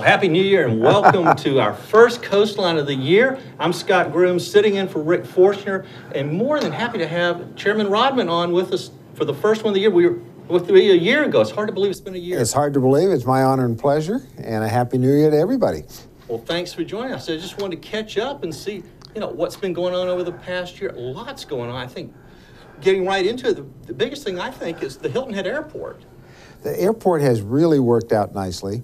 Well, Happy New Year and welcome to our first Coastline of the year. I'm Scott Grooms, sitting in for Rick Forstner, and more than happy to have Chairman Rodman on with us for the first one of the year. We were with me a year ago. It's hard to believe it's been a year. It's hard to believe. It's my honor and pleasure, and a Happy New Year to everybody. Well, thanks for joining us. I just wanted to catch up and see, what's been going on over the past year. Lots going on. I think getting right into it, the biggest thing I think is the Hilton Head Airport. The airport has really worked out nicely.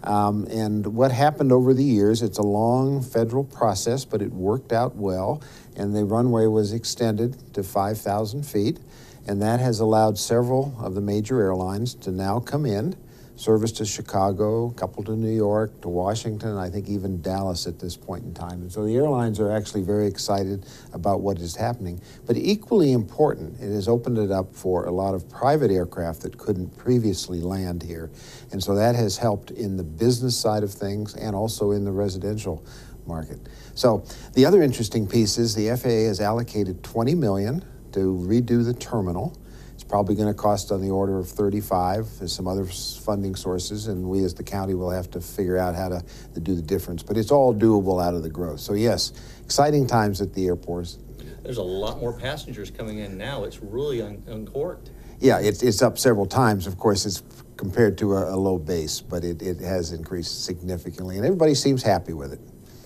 And what happened over the years, it's a long federal process, but it worked out well. And the runway was extended to 5,000 feet. And that has allowed several of the major airlines to now come in, service to Chicago, a couple to New York, to Washington, I think even Dallas at this point in time. And so the airlines are actually very excited about what is happening. But equally important, it has opened it up for a lot of private aircraft that couldn't previously land here. And so that has helped in the business side of things and also in the residential market. So the other interesting piece is the FAA has allocated $20 million to redo the terminal. It's probably going to cost on the order of 35. There's some other funding sources, and we as the county will have to figure out how to do the difference. But it's all doable out of the growth. So yes, exciting times at the airports. There's a lot more passengers coming in now. It's really uncorked. Yeah, it's up several times. Of course, it's compared to a low base, but it has increased significantly, and everybody seems happy with it.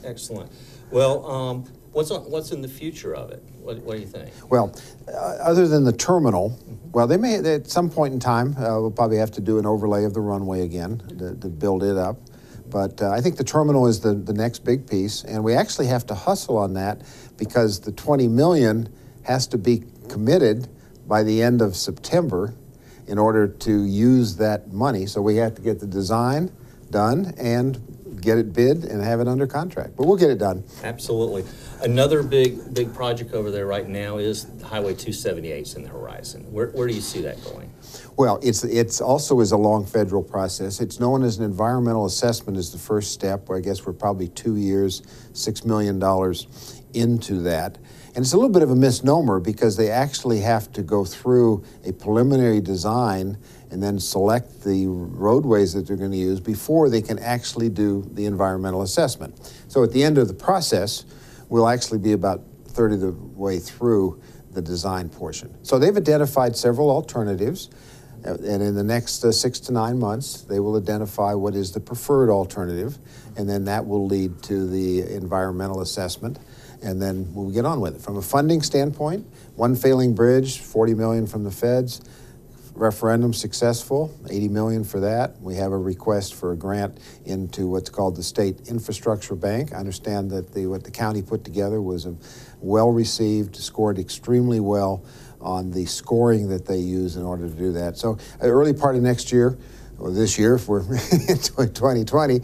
Excellent. Well, what's in the future of it? What do you think? Well, other than the terminal, well, they may at some point in time we'll probably have to do an overlay of the runway again to build it up. But I think the terminal is the next big piece, and we actually have to hustle on that because the $20 million has to be committed by the end of September in order to use that money. So we have to get the design done and get it bid and have it under contract. But we'll get it done. Absolutely. Another big project over there right now is Highway 278's in the horizon. Where do you see that going? Well, it's also is a long federal process. It's known as an environmental assessment as the first step, where I guess we're probably 2 years, $6 million into that. And it's a little bit of a misnomer because they actually have to go through a preliminary design and then select the roadways that they're going to use before they can actually do the environmental assessment. So at the end of the process, we'll actually be about a third of the way through the design portion. So they've identified several alternatives, and in the next 6 to 9 months, they will identify what is the preferred alternative, and then that will lead to the environmental assessment, and then we'll get on with it. From a funding standpoint, one failing bridge, $40 million from the feds. Referendum successful, $80 million for that. We have a request for a grant into what's called the State Infrastructure Bank. I understand that what the county put together was well received, scored extremely well on the scoring that they use in order to do that. So early part of next year, or this year, if we're in 2020,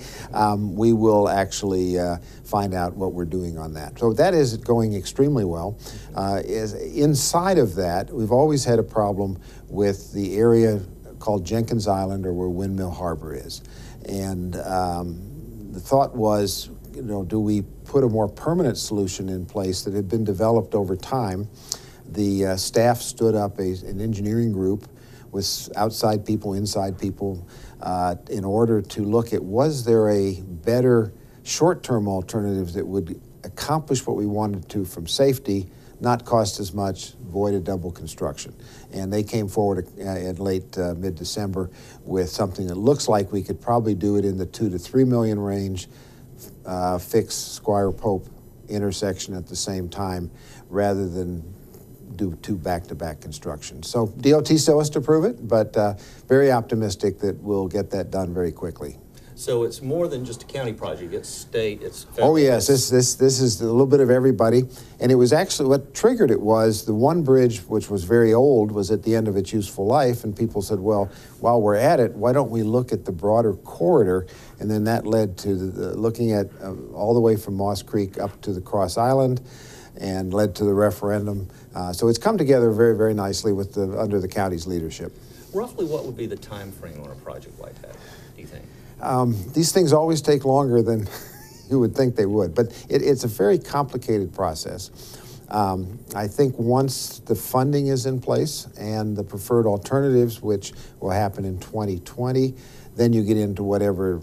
we will actually find out what we're doing on that. So that is going extremely well. Inside of that, we've always had a problem with the area called Jenkins Island, or where Windmill Harbor is. And the thought was, do we put a more permanent solution in place that had been developed over time? The staff stood up an engineering group with outside people, inside people, in order to look at, was there a better short-term alternative that would accomplish what we wanted to from safety, not cost as much, avoid a double construction. And they came forward in late mid-December with something that looks like we could probably do it in the $2 to $3 million range, fix Squire Pope intersection at the same time, rather than do 2 back-to-back constructions. So DOT still has to prove it, but very optimistic that we'll get that done very quickly. So it's more than just a county project, it's state, it's federal. Oh yes, this is a little bit of everybody. And it was actually, what triggered it was the one bridge, which was very old, was at the end of its useful life, and people said, well, while we're at it, why don't we look at the broader corridor? And then that led to looking at all the way from Moss Creek up to the Cross Island, and led to the referendum. So it's come together very, very nicely with under the county's leadership. Roughly what would be the time frame on a project like that, do you think? These things always take longer than you would think they would, but it's a very complicated process. I think once the funding is in place and the preferred alternatives, which will happen in 2020, then you get into whatever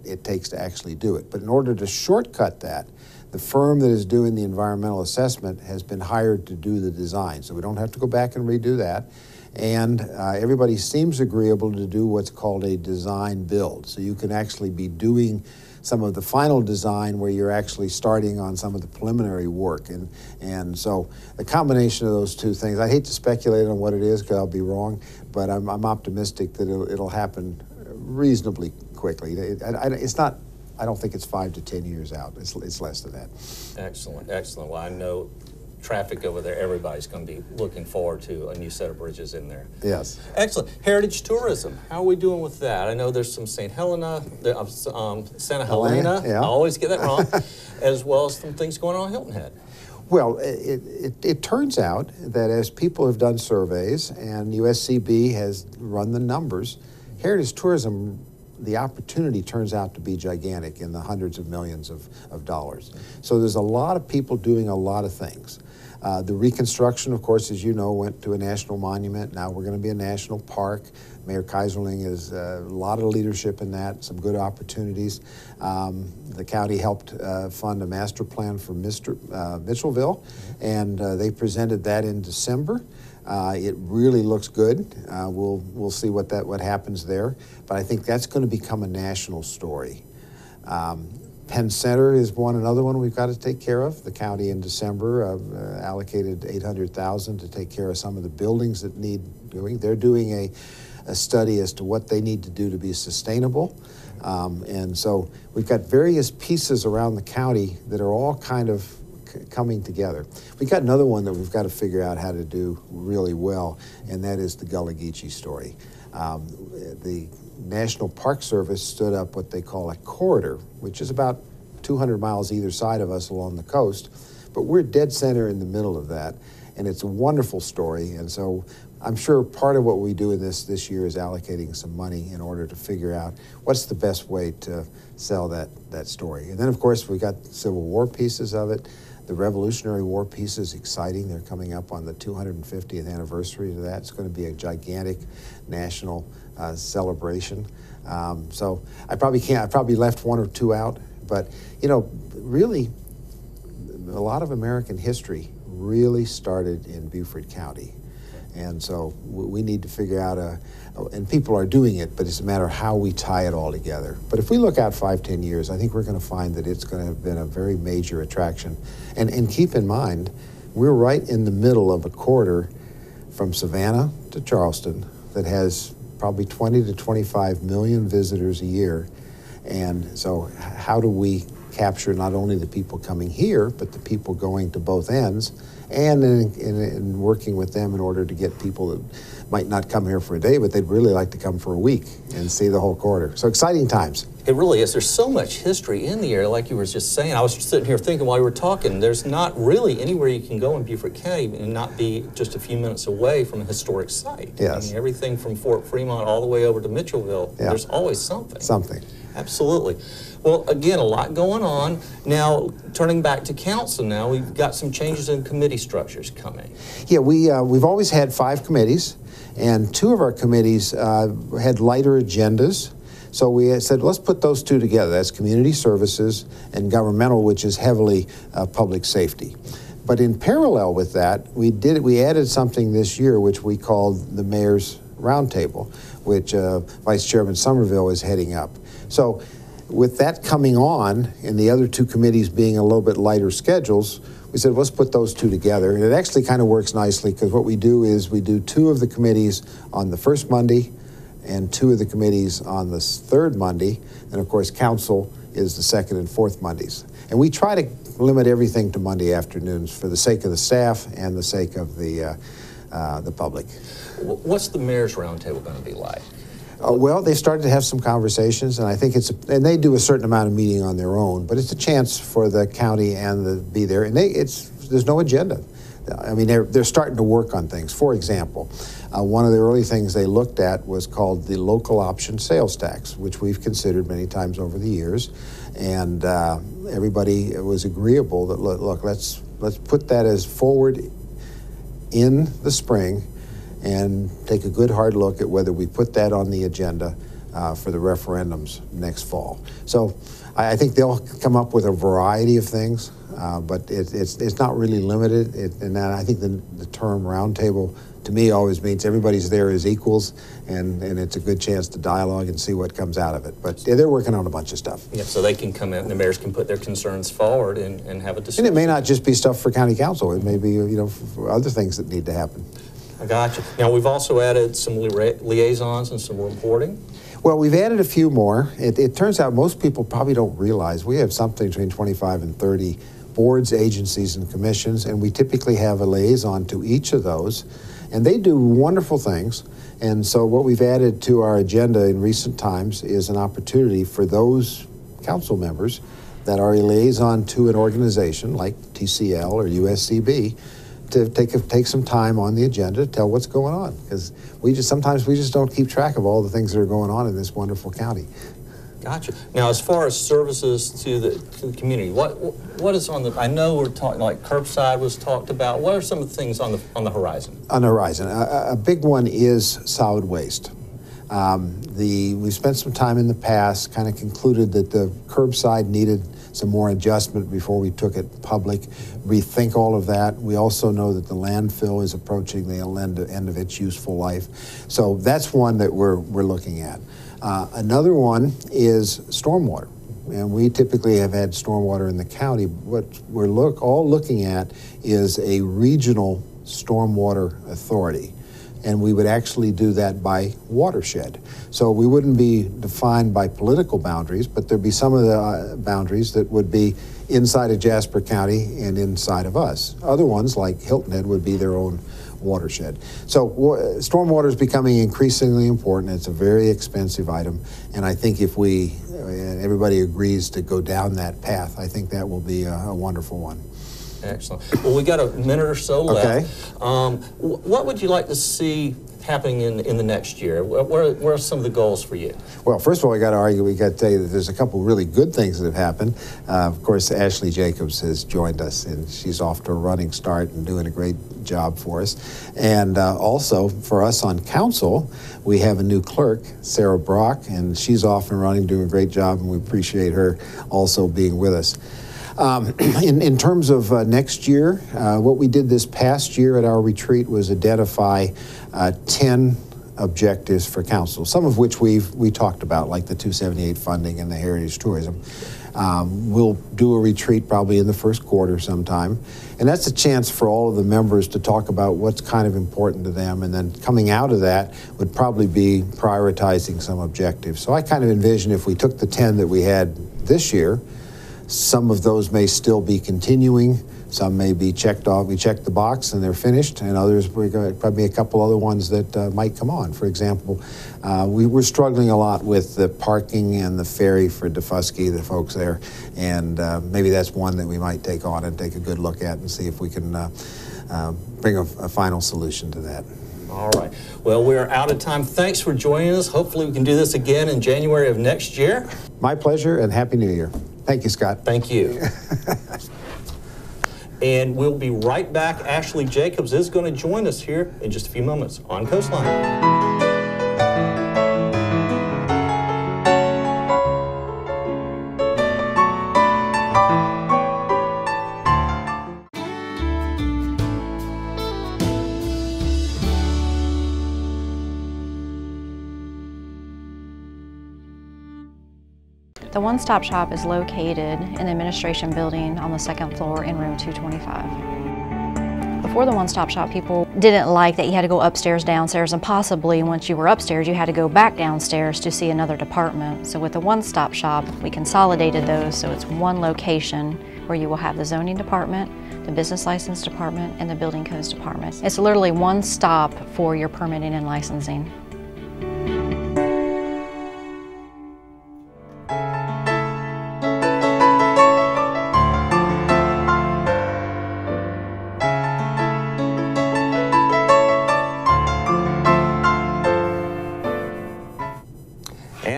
it takes to actually do it. But in order to shortcut that, the firm that is doing the environmental assessment has been hired to do the design, so we don't have to go back and redo that. And everybody seems agreeable to do what's called a design build. So you can actually be doing some of the final design where you're actually starting on some of the preliminary work. And so the combination of those two things, I hate to speculate on what it is because I'll be wrong, but I'm optimistic that it'll happen reasonably quickly. It's not, I don't think it's 5 to 10 years out. It's less than that. Excellent, excellent. Well, I know traffic over there, everybody's going to be looking forward to a new set of bridges in there. Yes. Excellent. Heritage tourism, how are we doing with that? I know there's some St. Helena, Santa Helena, yeah. I always get that wrong, as well as some things going on in Hilton Head. Well, it turns out that as people have done surveys and USCB has run the numbers, heritage tourism, the opportunity turns out to be gigantic in the hundreds of millions of dollars. So there's a lot of people doing a lot of things. The reconstruction, of course, as you know, went to a national monument. Now we're going to be a national park. Mayor Kaiserling has a lot of leadership in that, some good opportunities. The county helped fund a master plan for Mitchellville, and they presented that in December. It really looks good. We'll see what happens there, but I think that's going to become a national story. Penn Center is another one we've got to take care of. The county in December allocated $800,000 to take care of some of the buildings that need doing. They're doing a study as to what they need to do to be sustainable. And so we've got various pieces around the county that are all kind of coming together. We've got another one that we've got to figure out how to do really well, and that is the Gullah Geechee story. The National Park Service stood up what they call a corridor, which is about 200 miles either side of us along the coast, but we're dead center in the middle of that, and it's a wonderful story. And so I'm sure part of what we do in this year is allocating some money in order to figure out what's the best way to sell that story. And then, of course, we've got Civil War pieces of it. The Revolutionary War piece is exciting. They're coming up on the 250th anniversary of that. It's going to be a gigantic national celebration. So I probably left one or two out, but you know, really, a lot of American history really started in Beaufort County. And so we need to figure out and people are doing it, but it's a matter of how we tie it all together. But if we look out 5, 10 years, I think we're going to find that it's going to have been a very major attraction. And keep in mind, we're right in the middle of a corridor from Savannah to Charleston that has probably 20 to 25 million visitors a year. And so how do we capture not only the people coming here, but the people going to both ends, and in working with them in order to get people that might not come here for a day, but they'd really like to come for a week and see the whole corridor. So exciting times. It really is. There's so much history in the area, like you were just saying. I was sitting here thinking while you were talking, there's not really anywhere you can go in Beaufort County and not be just a few minutes away from a historic site. Yes. I mean, everything from Fort Fremont all the way over to Mitchellville, yeah. There's always something. Something. Absolutely. Well, again, a lot going on. Now, turning back to council now, we've got some changes in committee structures coming. Yeah, we've always had 5 committees, and 2 of our committees had lighter agendas. So we said, let's put those 2 together. That's community services and governmental, which is heavily public safety. But in parallel with that, we added something this year which we called the Mayor's Roundtable, which Vice Chairman Somerville is heading up. So with that coming on and the other 2 committees being a little bit lighter schedules, we said, let's put those 2 together. And it actually kind of works nicely because what we do is we do 2 of the committees on the first Monday and 2 of the committees on the third Monday. And of course, council is the second and fourth Mondays. And we try to limit everything to Monday afternoons for the sake of the staff and the sake of the public. What's the Mayor's Roundtable going to be like? Well, they started to have some conversations, and I think and they do a certain amount of meeting on their own, but it's a chance for the county and be there, and there's no agenda. I mean, they're starting to work on things. For example, one of the early things they looked at was called the local option sales tax, which we've considered many times over the years, and everybody was agreeable that look, let's put that as forward in the spring and take a good hard look at whether we put that on the agenda for the referendums next fall. So I think they'll come up with a variety of things, but it's not really limited. And I think the term roundtable to me always means everybody's there as equals, and it's a good chance to dialogue and see what comes out of it. But they're working on a bunch of stuff. Yeah, so they can come in, and the mayors can put their concerns forward and have a discussion. And it may not just be stuff for county council. It may be, you know, for other things that need to happen. I got you. Now, we've also added some liaisons and some reporting. Well, we've added a few more. It turns out most people probably don't realize we have something between 25 and 30 boards, agencies, and commissions, and we typically have a liaison to each of those, and they do wonderful things. And so what we've added to our agenda in recent times is an opportunity for those council members that are a liaison to an organization like TCL or USCB to take some time on the agenda to tell what's going on, because sometimes we just don't keep track of all the things that are going on in this wonderful county. Gotcha. Now, as far as services to the community, what is on the? I know we're talking like curbside was talked about. What are some of the things on the horizon? On the horizon, a big one is solid waste. We spent some time in the past, kind of concluded that the curbside needed some more adjustment before we took it public, rethink all of that. We also know that the landfill is approaching the end of its useful life. So that's one that we're looking at. Another one is stormwater. And we typically have had stormwater in the county. What we're all looking at is a regional stormwater authority. And we would actually do that by watershed. So we wouldn't be defined by political boundaries, but there'd be some of the boundaries that would be inside of Jasper County and inside of us. Other ones, like Hilton Head, would be their own watershed. So stormwater is becoming increasingly important. It's a very expensive item, and I think if everybody agrees to go down that path, I think that will be a wonderful one. Excellent. Well, we got a minute or so left. Okay. What would you like to see happening in the next year? Where are some of the goals for you? Well, first of all, we got to tell you that there's a couple really good things that have happened. Of course, Ashley Jacobs has joined us, and she's off to a running start and doing a great job for us. And also, for us on council, we have a new clerk, Sarah Brock, and she's off and running, doing a great job, and we appreciate her also being with us. In terms of next year, what we did this past year at our retreat was identify 10 objectives for council, some of which we talked about, like the 278 funding and the heritage tourism. We'll do a retreat probably in the first quarter sometime, and that's a chance for all of the members to talk about what's kind of important to them, and then coming out of that would probably be prioritizing some objectives. So I kind of envision if we took the 10 that we had this year, some of those may still be continuing. Some may be checked off. We checked the box and they're finished, and others, we're going to probably a couple other ones that might come on. For example, we were struggling a lot with the parking and the ferry for Defusky, the folks there, and maybe that's one that we might take on and take a good look at and see if we can bring a final solution to that. All right. Well, we're out of time. Thanks for joining us. Hopefully we can do this again in January of next year. My pleasure, and Happy New Year. Thank you, Scott. Thank you. And we'll be right back. Ashley Jacobs is going to join us here in just a few moments on Coastline. The one-stop shop is located in the administration building on the second floor in room 225. Before the one-stop shop, people didn't like that you had to go upstairs, downstairs, and possibly once you were upstairs, you had to go back downstairs to see another department. So with the one-stop shop, we consolidated those so it's one location where you will have the zoning department, the business license department, and the building codes department. It's literally one stop for your permitting and licensing.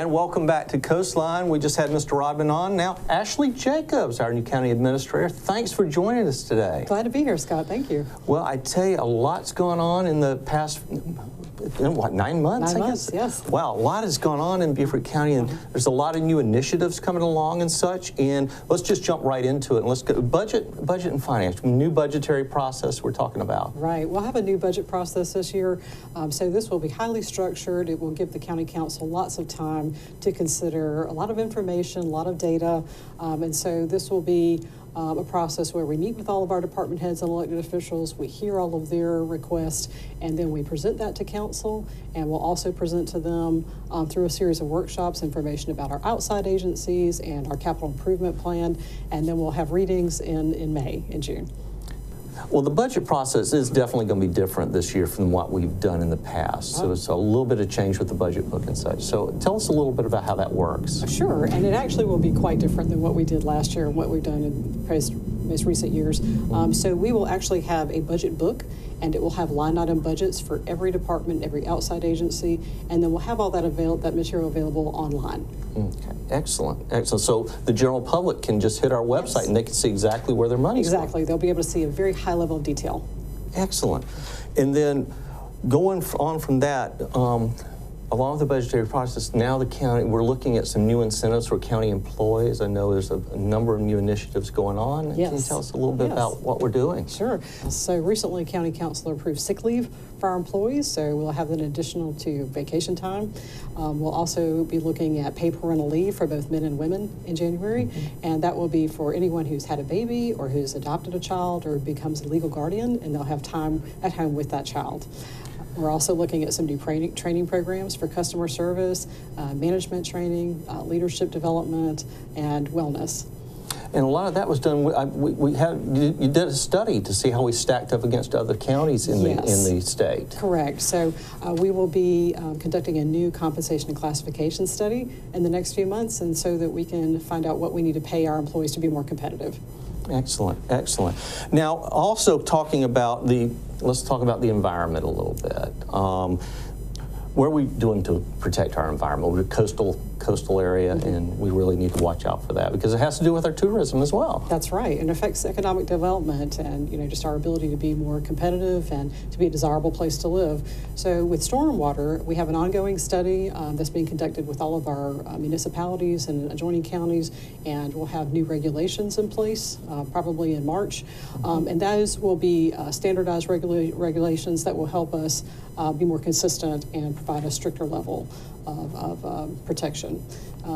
Welcome back to Coastline. We just had Mr. Rodman on. Now, Ashley Jacobs, our new county administrator, thanks for joining us today. Glad to be here, Scott. Thank you. Well, I tell you, a lot's gone on in the past in what, 9 months, 9 I months, guess? yes. Wow, a lot has gone on in Beaufort County, and there's a lot of new initiatives coming along and such, and let's just jump right into it, and let's go budget and finance, new budgetary process we're talking about. Right, we'll have a new budget process this year, so this will be highly structured. It will give the county council lots of time to consider a lot of information, a lot of data, and so this will be a process where we meet with all of our department heads and elected officials, we hear all of their requests, and then we present that to council, and we'll also present to them through a series of workshops information about our outside agencies and our capital improvement plan, and then we'll have readings in May and June. Well, the budget process is definitely going to be different this year from what we've done in the past. So it's a little bit of change with the budget book and such. So tell us a little bit about how that works. Sure, and it actually will be quite different than what we did last year and what we've done in most recent years. So we will actually have a budget book, and it will have line item budgets for every department, every outside agency, and then we'll have all that material available online. Okay, excellent, excellent. So the general public can just hit our website and they can see exactly where their money's going. Exactly, they'll be able to see a very high level of detail. Excellent. And then going on from that, along with the budgetary process, now the county, we're looking at some new incentives for county employees. I know there's a number of new initiatives going on. Yes. Can you tell us a little bit about what we're doing? Sure. So recently, County Council approved sick leave for our employees, so we'll have an additional to vacation time. We'll also be looking at paid parental leave for both men and women in January, and that will be for anyone who's had a baby or who's adopted a child or becomes a legal guardian, and they'll have time at home with that child. We're also looking at some new training programs for customer service, management training, leadership development, and wellness. And a lot of that was done. You did a study to see how we stacked up against other counties in the state. Correct. So we will be conducting a new compensation and classification study in the next few months, and so that we can find out what we need to pay our employees to be more competitive. Excellent, excellent. Now, also talking about let's talk about the environment a little bit. What are we doing to protect our environment? We're a coastal area, and we really need to watch out for that because it has to do with our tourism as well. That's right. It affects economic development and just our ability to be more competitive and to be a desirable place to live. So with stormwater, we have an ongoing study that's being conducted with all of our municipalities and adjoining counties, and we'll have new regulations in place probably in March. And those will be standardized regulations that will help us be more consistent and provide a stricter level of protection.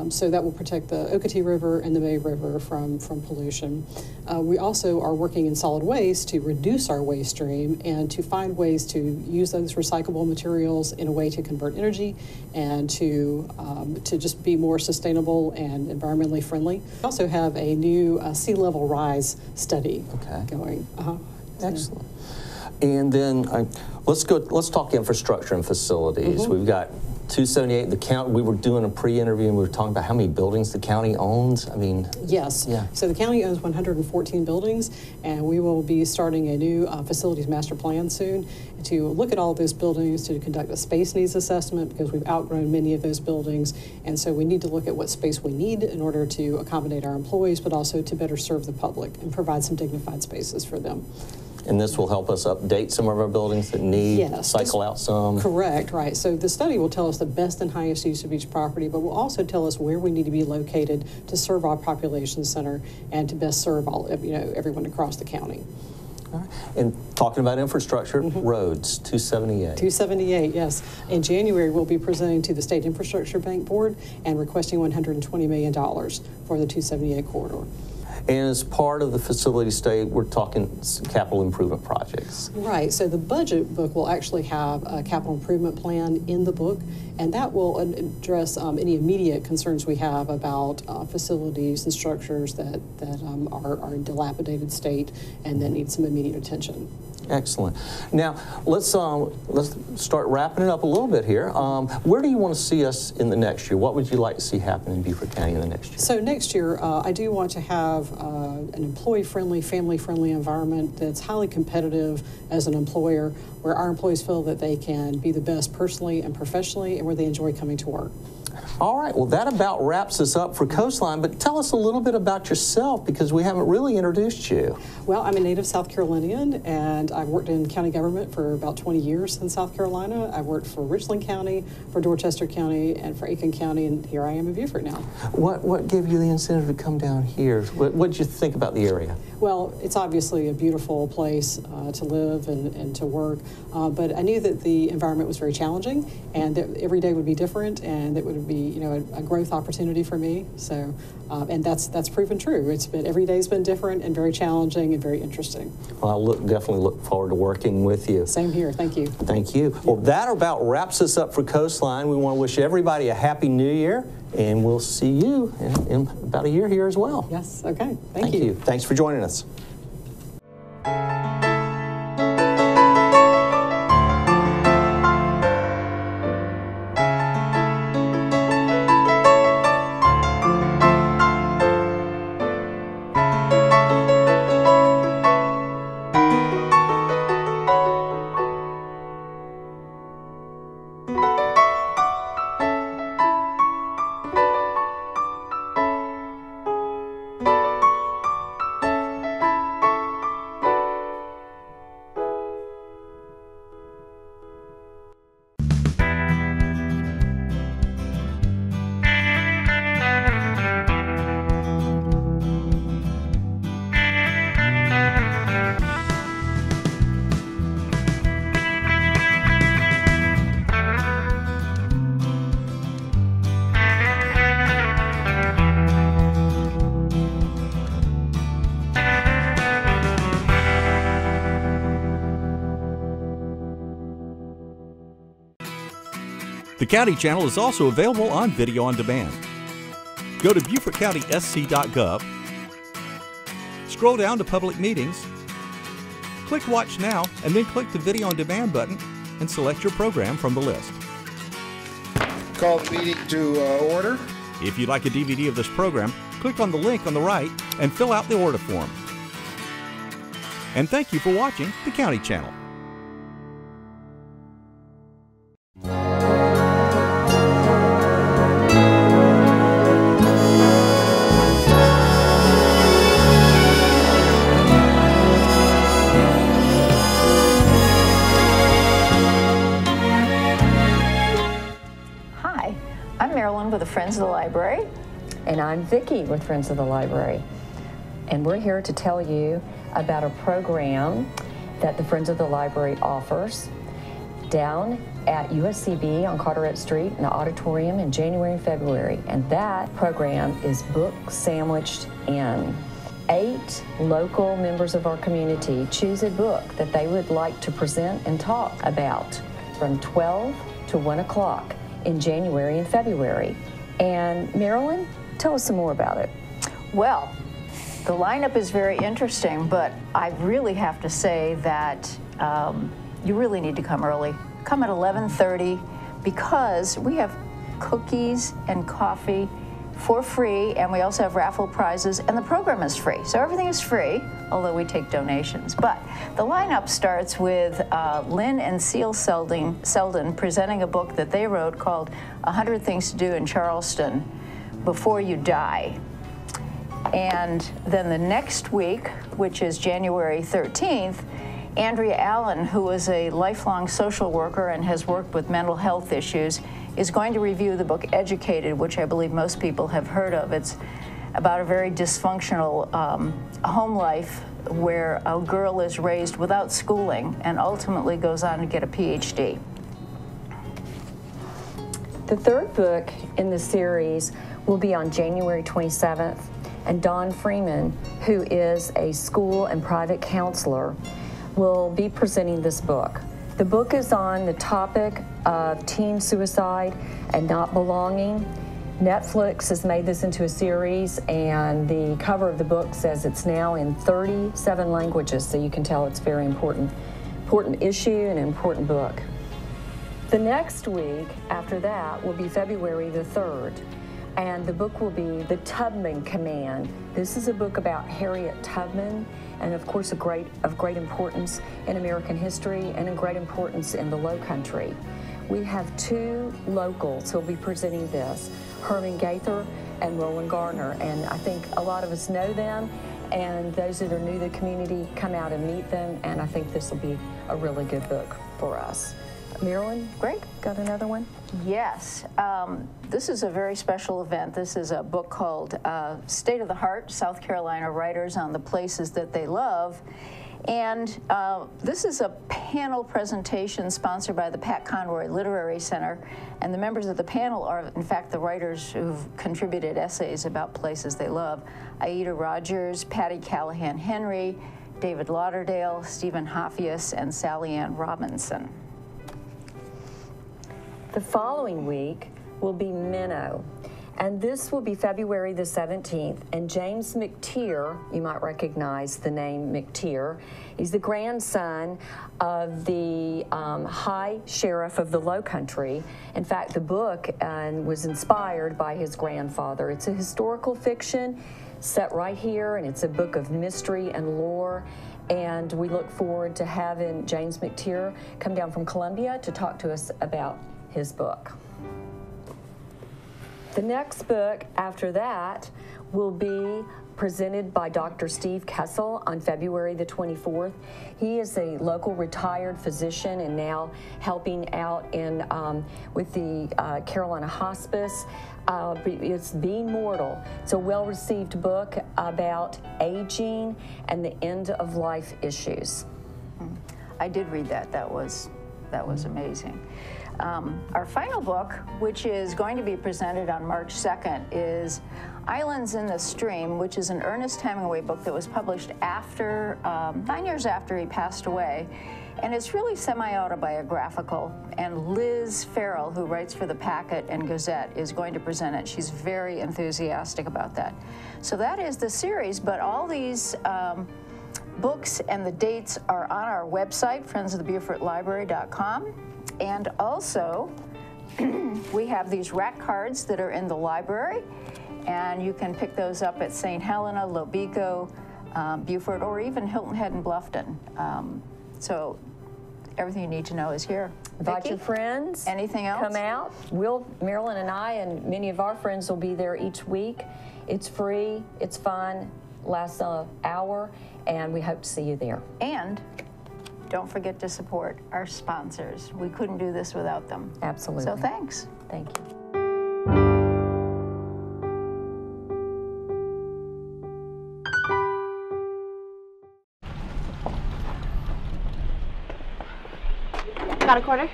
So that will protect the Ocoee River and the May River from pollution. We also are working in solid waste to reduce our waste stream and to find ways to use those recyclable materials in a way to convert energy and to just be more sustainable and environmentally friendly. We also have a new sea level rise study going. Excellent. And then let's talk infrastructure and facilities. We've got 278. The county. We were doing a pre-interview and we were talking about how many buildings the county owns. I mean, yes. Yeah. So the county owns 114 buildings, and we will be starting a new facilities master plan soon to look at all of those buildings, to conduct a space needs assessment because we've outgrown many of those buildings, and so we need to look at what space we need in order to accommodate our employees, but also to better serve the public and provide some dignified spaces for them. And this will help us update some of our buildings that need, cycle out some. Correct, right. So the study will tell us the best and highest use of each property, but will also tell us where we need to be located to serve our population center and to best serve everyone across the county. All right. And talking about infrastructure, roads, 278. 278, yes. In January, we'll be presenting to the State Infrastructure Bank Board and requesting $120 million for the 278 corridor. And as part of the facility study, we're talking capital improvement projects. Right, so the budget book will actually have a capital improvement plan in the book, and that will address any immediate concerns we have about facilities and structures that are in dilapidated state and that need some immediate attention. Excellent. Now, let's start wrapping it up a little bit here. Where do you want to see us in the next year? What would you like to see happen in Beaufort County in the next year? So next year, I do want to have an employee-friendly, family-friendly environment that's highly competitive as an employer, where our employees feel that they can be the best personally and professionally and where they enjoy coming to work. All right, well, that about wraps us up for Coastline, but tell us a little bit about yourself because we haven't really introduced you. Well, I'm a native South Carolinian, and I've worked in county government for about 20 years in South Carolina. I've worked for Richland County, for Dorchester County, and for Aiken County, and here I am in Beaufort now. What gave you the incentive to come down here? What did you think about the area? Well, it's obviously a beautiful place to live and to work, but I knew that the environment was very challenging, and that every day would be different, and that would be, a growth opportunity for me. So, and that's proven true. Every day's been different and very challenging and very interesting. Well, I definitely look forward to working with you. Same here. Thank you. Thank you. Well, that about wraps us up for Coastline. We want to wish everybody a happy New Year, and we'll see you in about a year here as well. Yes. Okay. Thank you. Thanks for joining us. The County Channel is also available on video on demand. Go to BeaufortCountysc.gov, scroll down to Public Meetings, click Watch Now, and then click the Video on Demand button and select your program from the list. Call the meeting to order. If you'd like a DVD of this program, click on the link on the right and fill out the order form. And thank you for watching the County Channel. With the Friends of the Library. And I'm Vicki with Friends of the Library. And we're here to tell you about a program that the Friends of the Library offers down at USCB on Carteret Street in the auditorium in January and February. And that program is book sandwiched in. 8 local members of our community choose a book that they would like to present and talk about from 12 to 1 o'clock in January and February. And Marilyn, tell us some more about it. Well, the lineup is very interesting, but I really have to say that you really need to come early. Come at 11:30 because we have cookies and coffee for free, and we also have raffle prizes, and the program is free. So everything is free, although we take donations. But the lineup starts with Lynn and Seal Selden presenting a book that they wrote called 100 Things to Do in Charleston Before You Die. And then the next week, which is January 13th, Andrea Allen, who is a lifelong social worker and has worked with mental health issues, is going to review the book Educated, which I believe most people have heard of. It's about a very dysfunctional home life where a girl is raised without schooling and ultimately goes on to get a PhD. The third book in the series will be on January 27th, and Dawn Freeman, who is a school and private counselor, will be presenting this book. The book is on the topic of teen suicide and not belonging. Netflix has made this into a series, and the cover of the book says it's now in 37 languages, so you can tell it's a very important issue and an important book. The next week after that will be February the 3rd, and the book will be The Tubman Command. This is a book about Harriet Tubman, and of course of great importance in American history and of great importance in the Low Country. We have two locals who will be presenting this, Herman Gaither and Roland Gardner, and I think a lot of us know them, and those that are new to the community come out and meet them, and I think this will be a really good book for us. Marilyn, Great. got another one? Yes. This is a very special event. This is a book called State of the Heart, South Carolina Writers on the Places That They Love. And this is a panel presentation sponsored by the Pat Conroy Literary Center. And the members of the panel are, in fact, the writers who've contributed essays about places they love. Aida Rogers, Patty Callahan Henry, David Lauderdale, Stephen Hoffius, and Sally Ann Robinson. The following week will be Minnow, and this will be February the 17th, and James McTeer, you might recognize the name McTeer, he's the grandson of the High Sheriff of the Low Country. In fact, the book was inspired by his grandfather. It's a historical fiction set right here, and it's a book of mystery and lore. And we look forward to having James McTeer come down from Columbia to talk to us about his book. The next book after that will be presented by Dr. Steve Kessel on February the 24th. He is a local retired physician and now helping out in with the Carolina Hospice. It's Being Mortal. It's a well-received book about aging and the end of life issues. I did read that. That was amazing. Our final book, which is going to be presented on March 2nd, is Islands in the Stream, which is an Ernest Hemingway book that was published after 9 years after he passed away. And it's really semi-autobiographical. And Liz Farrell, who writes for the Packet and Gazette, is going to present it. She's very enthusiastic about that. So that is the series, but all these books and the dates are on our website, friendsofthebeaufortlibrary.com. And also, we have these rack cards that are in the library, and you can pick those up at St. Helena, Lobico, Beaufort, or even Hilton Head and Bluffton. So everything you need to know is here. Invite Vicki? your friends. Anything else? Come out. Marilyn and I and many of our friends will be there each week. It's free, it's fun, lasts an hour, and we hope to see you there. And don't forget to support our sponsors. We couldn't do this without them. Absolutely. So thanks. Thank you. Got a quarter?